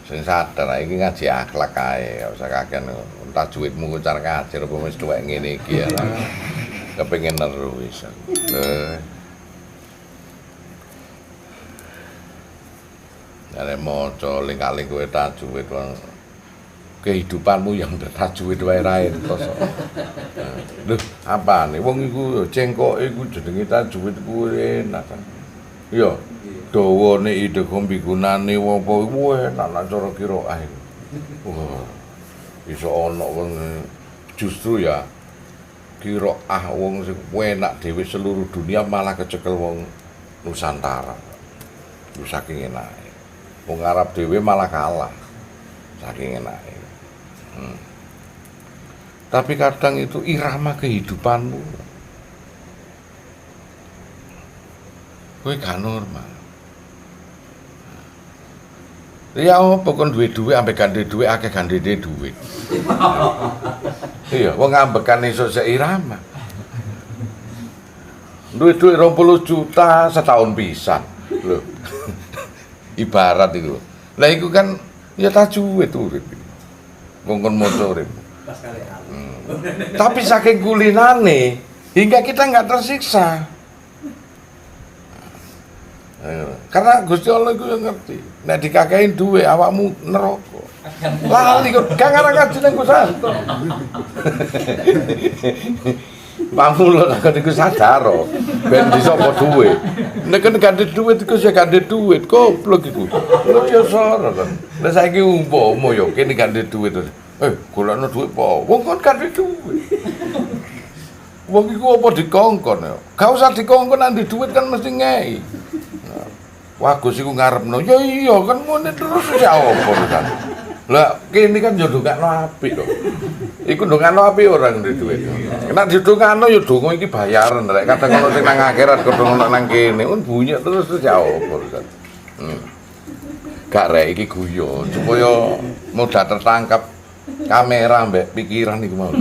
Sing sadar iki ngaji akhlak kae, gak usah kakean entah duitmu kucar kacir apa wis tuwek ngene iki ya. Kepengin neru wis. Nek maca ling-kaling kowe tajwid kehidupanmu yang bertajwid wae ra entos. Lho, apane wong iku cengkoke iku jenenge tajwid kuwi enak kan. Iya. Dawane idhom bigunane apa iku enak nek cara qiraah iku. Wah. Iso ana wong justru ya qiraah wong sing enak dhewe seluruh dunia malah kecekel wong Nusantara. Ku saking enake. Wong Arab dhewe malah kalah. Saking enake. Tapi kadang itu irama kehidupanmu. Kowe gak normal. Ya apa kon duwe dhuwit ambek gandhe dhuwit akeh gandhene dhuwit. Iya, wong ambekan iso seirama. Duwe dhuwit 20 juta setahun pisan. Lho. Ibarat itu. Lah iku kan ya tajwid urip. Wong kon maca urip. Tapi saking kulinane hingga kita nggak tersiksa. Karena Gusti Allah itu yang ngerti. Nek dikakein duwe awakmu neraka. Lali kok gak ngarang kaji nang Gusti Allah. Pamulo kok iku sadar ben disapa duwe. Nek kan gandhe duit iku ya gandhe duit, goblok iku. Lho ya sora kan. Lah saiki umpama ya kene gandhe duit. Golekno duit apa? Wong kon gandhe duit. Wong iku apa dikongkon ya? Gak usah dikongkon nang duit kan mesti ngei. Wah Gus iku ngarepno. Ya iya kan ngene terus ya apa kan. Lah kene kan yo ndongakno apik to. Iku ndongakno apik ora ndek duit. Nek didongakno yo donga iki bayaran rek kadang ono sing nang akhirat kodong ono nang kene. Bunyi terus ya apa kan. Gak rek iki guyon supaya mudah tertangkap kamera mbek pikiran iku mau.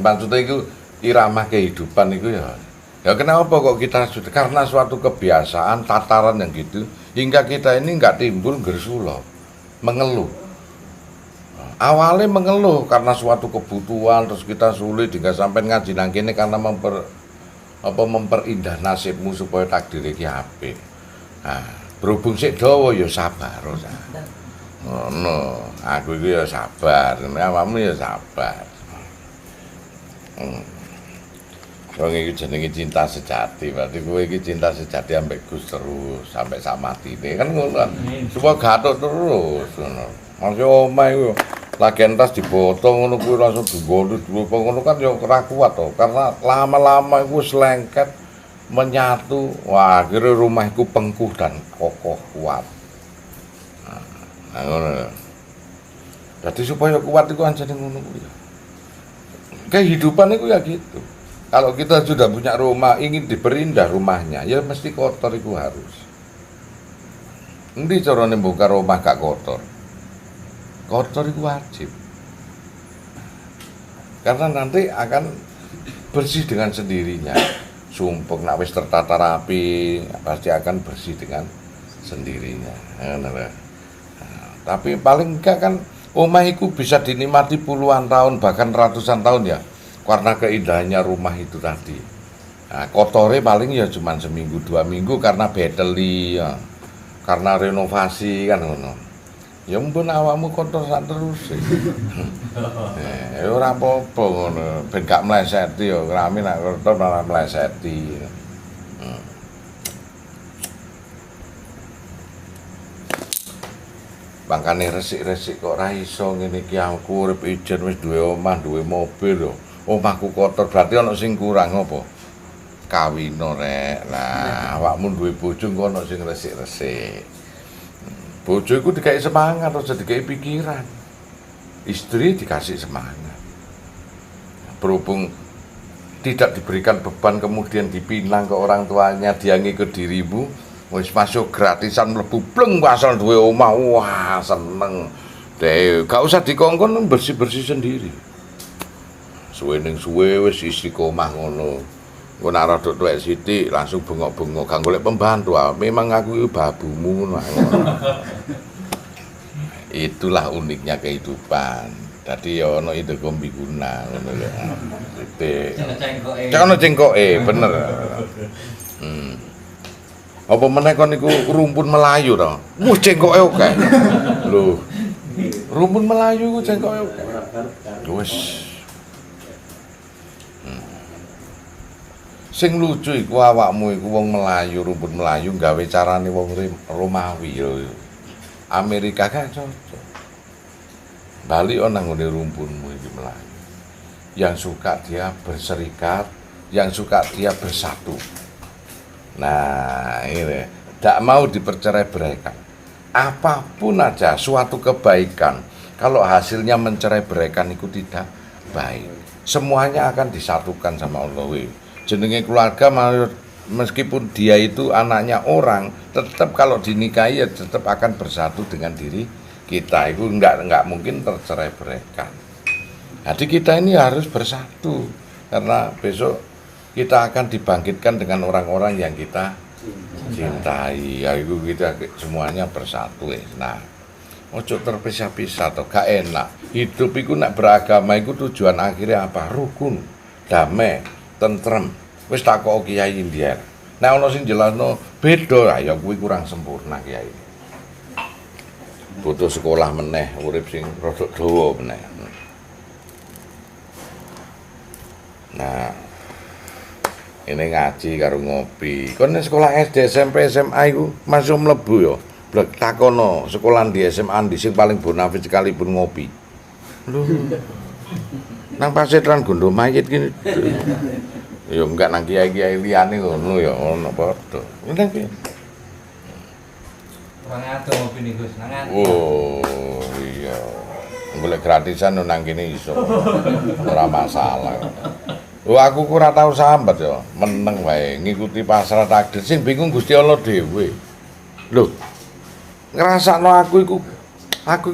Maksudnya itu irama kehidupan itu ya. Ya kenapa kok kita sudah karena suatu kebiasaan tataran yang gitu hingga kita ini nggak timbul gersulo mengeluh. Awalnya mengeluh karena suatu kebutuhan terus kita sulit hingga sampai ngaji nang kene karena memperindah nasibmu supaya takdir iki apik. Nah, berhubung sik dawa ya sabar ora. Ngono, aku iki ya sabar, awakmu ya sabar. Wong iki jenenge cinta sejati, berarti kowe iki cinta sejati ambek Gus terus sampai sak matine kan ngono kan. Supaya gathuk terus ngono. Masih omah iku lagi entas dipotong ngono kuwi langsung digondhut ngono kan ya ora kuat to. Karena lama-lama iku selengket menyatu, wah akhirnya rumah iku pengkuh dan kokoh kuat. Nah ngono. Dadi supaya kuat iku anjene ngono kuwi. Kehidupan itu ya gitu. Kalau kita sudah punya rumah, ingin diperindah rumahnya, ya mesti kotor itu harus. Endi carane buka rumah gak kotor? Kotor itu wajib. Karena nanti akan bersih dengan sendirinya. Sumpek nak wis tertata rapi, pasti akan bersih dengan sendirinya. Nah, tapi paling enggak kan omah itu bisa dinikmati puluhan tahun bahkan ratusan tahun ya karena keindahannya rumah itu tadi. Nah, kotornya paling ya cuma seminggu 2 minggu karena beteli ya. Karena renovasi kan ngono. Ya ampun awakmu kotor sak terus. Ya ora apa-apa ngono, ben gak mleseti ya, rame nek kotor malah mleseti. Makane resik-resik kok ora iso ngene iki aku urip ijen wis duwe omah, duwe mobil lho. Omahku kotor berarti ana sing kurang apa? Kawino rek. Lah awakmu duwe bojo kok ana sing resik-resik. Bojo iku dikai semangat aja dikai pikiran. Istri dikasih semangat. Berhubung tidak diberikan beban kemudian dipinang ke orang tuanya, dia ngikut dirimu. Wis masuk gratisan mlebu bleng asal duwe omah, wah seneng. Deh, gak usah dikongkon bersih-bersih sendiri. Suwe ning suwe wis isi omah ngono. Engko nek rada tuwek sithik langsung bengok-bengok gak golek pembantu. Memang aku iki babumu ngono. Itulah uniknya kehidupan. Dadi ya ana ide kombiguna ngono lho. Titik. Ono cengkoke, bener. Apa meneh kon niku rumpun Melayu to? Wah cengkoke oke. Lho. Rumpun Melayu iku cengkoke oke. Wis. Sing lucu iku awakmu iku wong Melayu, rumpun Melayu gawe carane wong Romawi lho. Amerika kan cocok. Bali ana nggone rumpunmu iki Melayu. Yang suka dia berserikat, yang suka dia bersatu. Nah, ini tidak mau dipercerai-beraikan. Apapun aja suatu kebaikan, kalau hasilnya mencerai-beraikan itu tidak baik. Semuanya akan disatukan sama Allah. Jenenge keluarga meskipun dia itu anaknya orang, tetap kalau dinikahi ya tetap akan bersatu dengan diri kita. Itu enggak mungkin tercerai-beraikan. Jadi kita ini harus bersatu karena besok kita akan dibangkitkan dengan orang-orang yang kita cintai. Ya itu kita semuanya bersatu. Nah, ojo terpisah-pisah atau gak enak. Hidup itu nak beragama itu tujuan akhirnya apa? Rukun, damai, tentrem. Wis tak kok kiai India. Nah ono sing jelasno beda ya kuwi kurang sempurna kiai. Butuh sekolah meneh, urip sing rada dawa meneh. Nah, ini ngaji karo ngopi. Kon sekolah SD, SMP, SMA iku masuk mlebu ya. Blek takono, sekolah di SMA di sing paling bonafit sekalipun ngopi. Lho. Nang Pasetran Gondo Mayit gini. Ya enggak nang kiai-kiai liyane ngono ya ono padha. Ngene iki. Wong ado ngopi nih Gus, nang ado. Oh, iya. Golek gratisan nang kene iso. Ora masalah. Aku ora tau sambat ya, meneng wae ngikuti pasrah takdir. Sing bingung Gusti Allah dhewe. Lho. Ngrasakno aku iku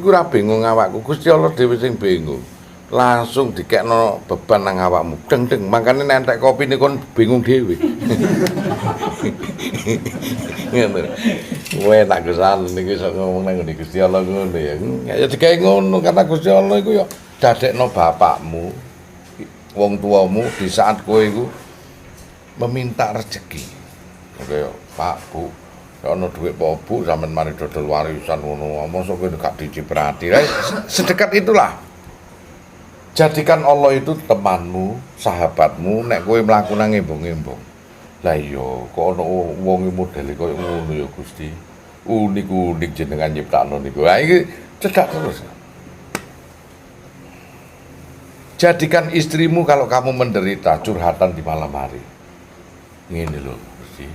ora bingung awakku, Gusti Allah dhewe sing bingung. Langsung dikekno beban nang awakmu. Deng-deng, makane nek entek kopi niku kon bingung dhewe. Ngono. Kowe tak kesal niki iso ngomong nang Gusti Allah ngono ya. Ya digawe ngono karena Gusti Allah iku ya dadekno bapakmu, wong tuamu di saat kowe iku meminta rezeki. Kaya Pak, Bu, ana dhuwit apa Bu sampean mari dodol warisan ngono. Mosok kowe gak diciprati. Sedekat itulah. Jadikan Allah itu temanmu, sahabatmu, nek kowe mlaku nang embong-embong. Lah iya, kok ana wong modele koyo ngono ya Gusti. Unik-unik jenengan nyiptakno niku. Ha iki cedak terus. Jadikan istrimu kalau kamu menderita curhatan di malam hari. Ngene lho, Gusti.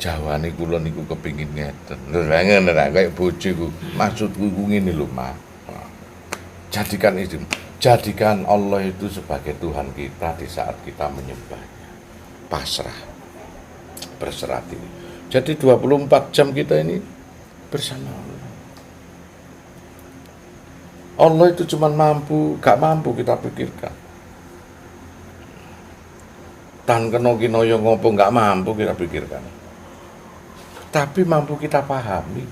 Jawane kula niku kepingin ngeten. Lho ngene ra kaya bojoku. Maksudku iku ngene lho, Mas. Jadikan istrimu. Jadikan Allah itu sebagai Tuhan kita di saat kita menyembahnya. Pasrah. Berserah diri. Jadi 24 jam kita ini bersama Allah. Allah itu cuma mampu, gak mampu kita pikirkan. Tan kena kinaya ngopo gak mampu kita pikirkan. Tapi mampu kita pahami.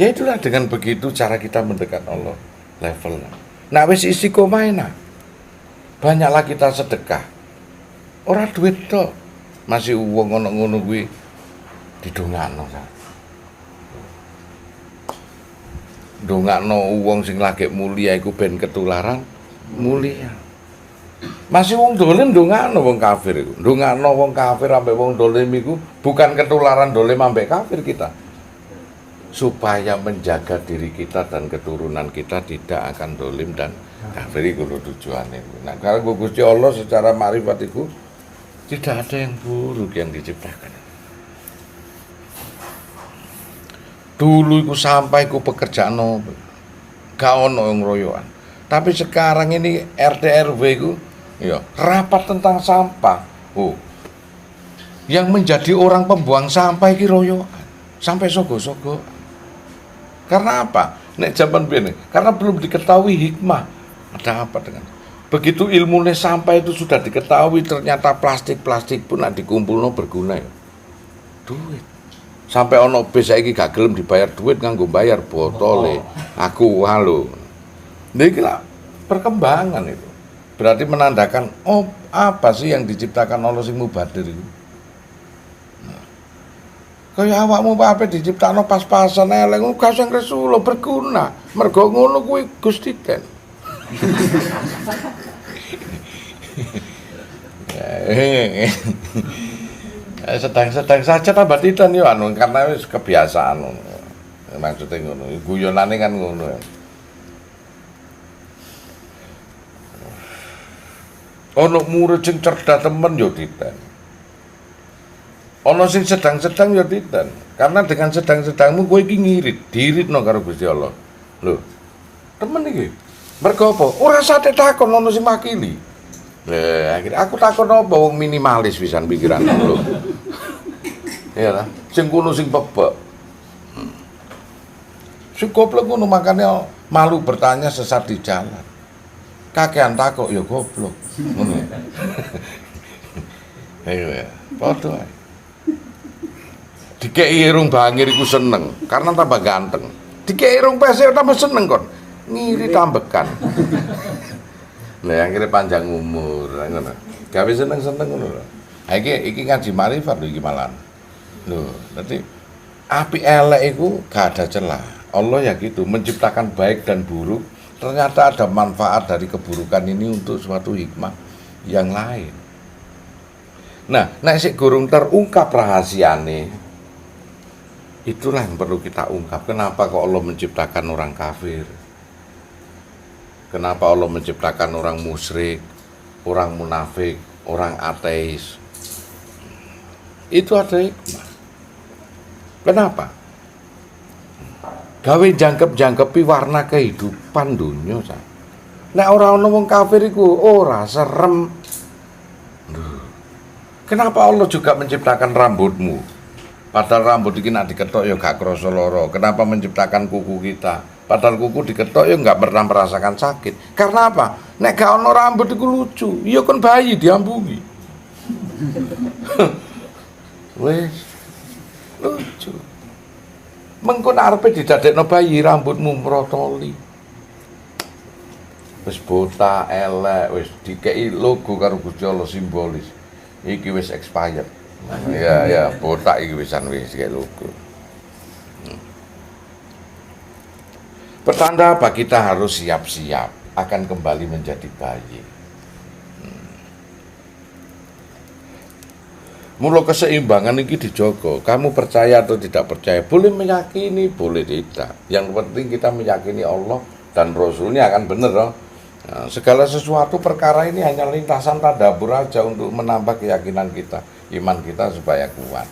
Ya itulah dengan begitu cara kita mendekat Allah levelnya. Nah wis istiqomah enak. Banyaklah kita sedekah. Ora duit tok. Masih wong ana ngono kuwi didongakno. Ndongakno wong sing lagi mulia iku ben ketularan mulia. Masih wong dolim ndongakno wong kafir iku. Ndongakno wong kafir ambek wong dolim iku bukan ketularan dolim ambek kafir kita. Supaya menjaga diri kita dan keturunan kita tidak akan dolim dan kafir itu tujuannya. Nah, kalau Gusti Allah secara makrifat itu tidak ada yang buruk yang diciptakan. Dulu iku sampai ku pekerjaan gak ono yang royoan. Tapi sekarang ini RT RW ku ya rapat tentang sampah. Yang menjadi orang pembuang sampah iki royoan. Sampai sogo-sogo. Karena apa? Nek zaman biyen karena belum diketahui hikmah. Ada apa dengan Begitu ilmunya sampai itu sudah diketahui ternyata plastik pun nak dikumpulno berguna ya. Duit. Sampai ono bis saiki gak gelem dibayar duit nganggo bayar botole. Aku halo. Niki lah perkembangan itu. Berarti menandakan apa sih yang diciptakan Allah sing mubadir itu. Kaya awakmu apa diciptakno pas-pasan elek ngono gak sing Rasul berguna. Mergo ngono kuwi Gusti Den. Sedang saja tambah tidan yo anu karena wis kebiasaan ngono. Maksudnya ngono, guyonane kan ngono. Ono murid sing cerdas temen yo tidan. Ono sing sedang-sedang yo tidan. Karena dengan sedang-sedangmu kowe iki ngirit, diritno karo Gusti Allah. Lho. Temen iki. Mergo apa? Ora sate takon ono sing makili. Akhirnya aku takon apa wong minimalis pisan pikiran lho. Ya lah, sing kuno sing bebek. Sing goblok ngono makanya malu bertanya sesat di jalan. Kakean takok ya goblok. Ngono ya. Ayo ya, padha ae. Dikei irung bangir iku seneng karena tambah ganteng. Dikei irung pese tambah seneng kon. Ngiri tambekan. Lah akhirnya panjang umur ngono. Gawe seneng-seneng ngono lho. Iki ngaji marifat lho iki malahan. Lho, berarti api elek itu gak ada celah. Allah ya gitu, menciptakan baik dan buruk. Ternyata ada manfaat dari keburukan ini untuk suatu hikmah yang lain. Nah, nek sik gurung terungkap rahasiane, itulah yang perlu kita ungkap. Kenapa kok Allah menciptakan orang kafir? Kenapa Allah menciptakan orang musyrik, orang munafik, orang ateis? Itu ada hikmah. Kenapa? Gawe jangkep-jangkepi warna kehidupan dunia. Nek ora ono wong kafir iku ora serem. Kenapa Allah juga menciptakan rambutmu? Padahal rambut iki nek diketok ya gak krasa lara. Kenapa menciptakan kuku kita? Padahal kuku diketok ya gak pernah merasakan sakit. Karena apa? Nek gak ono rambut iku lucu. Ya kan bayi diambungi. Wes lucu. Mengko arepe didadekno bayi rambutmu mrotoli. Wis botak elek, wis dikei logo karo Gusti Allah simbolis. Iki wis expired. Ya, botak iki wisan wis dikei logo. Pertanda apa? Kita harus siap-siap akan kembali menjadi bayi. Mula keseimbangan ini dijogo. Kamu percaya atau tidak percaya, boleh meyakini, boleh tidak. Yang penting kita meyakini Allah dan Rasulnya akan benar. Nah, segala sesuatu perkara ini hanya lintasan tadabbur aja untuk menambah keyakinan kita, iman kita supaya kuat.